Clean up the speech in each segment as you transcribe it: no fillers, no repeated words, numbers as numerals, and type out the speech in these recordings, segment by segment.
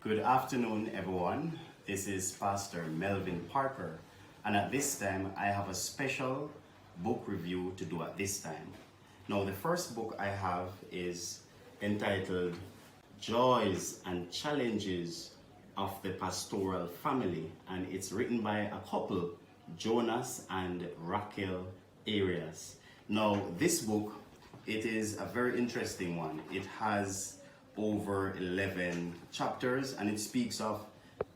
Good afternoon, everyone. This is Pastor Melvin Parker, and at this time, I have a special book review to do at this time. Now, the first book I have is entitled Joys and Challenges of the Pastoral Family, and it's written by a couple, Jonas and Raquel Arias. Now, this book, it is a very interesting one. It has over 11 chapters, and it speaks of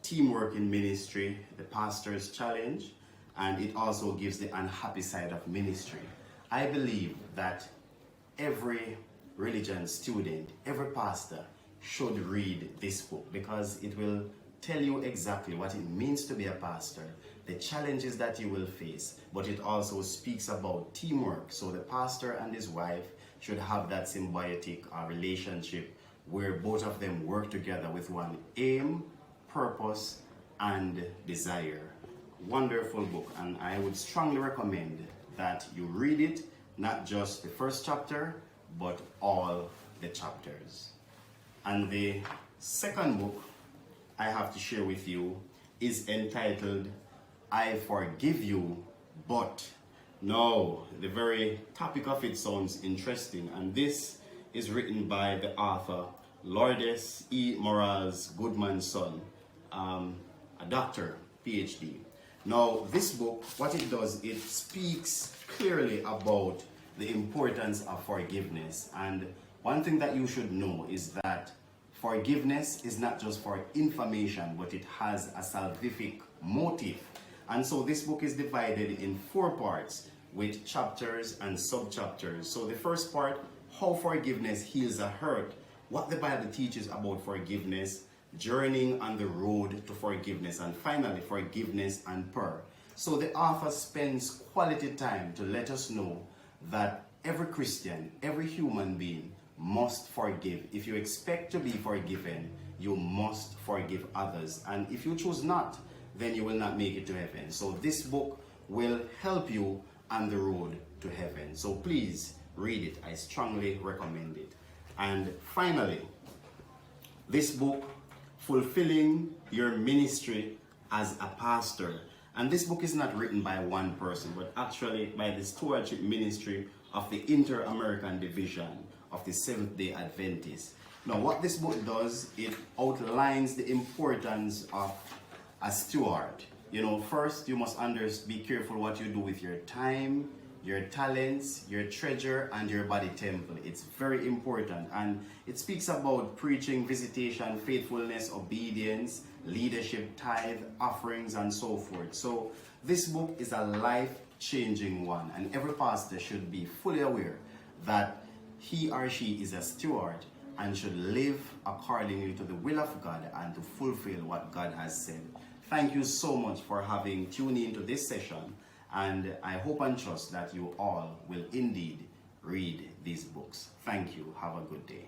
teamwork in ministry, the pastor's challenge, and it also gives the unhappy side of ministry. I believe that every religion student, every pastor should read this book because it will tell you exactly what it means to be a pastor, the challenges that you will face, but it also speaks about teamwork. So the pastor and his wife should have that symbiotic relationship where both of them work together with one aim, purpose, and desire. Wonderful book, and I would strongly recommend that you read it, not just the first chapter, but all the chapters. And the second book I have to share with you is entitled I Forgive You, But. No, the very topic of it sounds interesting, and this is written by the author Lourdes E. Morales Goodman's son, a doctor, PhD. Now, this book, what it does, it speaks clearly about the importance of forgiveness. And one thing that you should know is that forgiveness is not just for information, but it has a salvific motive. And so this book is divided in 4 parts with chapters and sub-chapters. So the first part, how forgiveness heals a hurt, what the Bible teaches about forgiveness, journeying on the road to forgiveness, and finally, forgiveness and prayer. So the author spends quality time to let us know that every Christian, every human being must forgive. If you expect to be forgiven, you must forgive others. And if you choose not, then you will not make it to heaven. So this book will help you on the road to heaven. So please read it. I strongly recommend it. And finally, this book, Fulfilling Your Ministry as a Pastor. And this book is not written by one person, but actually by the stewardship ministry of the Inter-American Division of the Seventh-day Adventists. Now, what this book does, it outlines the importance of a steward. You know, first you must be careful what you do with your time, your talents, your treasure, and your body temple. It's very important, and it speaks about preaching, visitation, faithfulness, obedience, leadership, tithe, offerings, and so forth. So this book is a life-changing one, and every pastor should be fully aware that he or she is a steward and should live accordingly to the will of God and to fulfill what God has said. Thank you so much for having tuned in to this session, and I hope and trust that you all will indeed read these books. Thank you. Have a good day.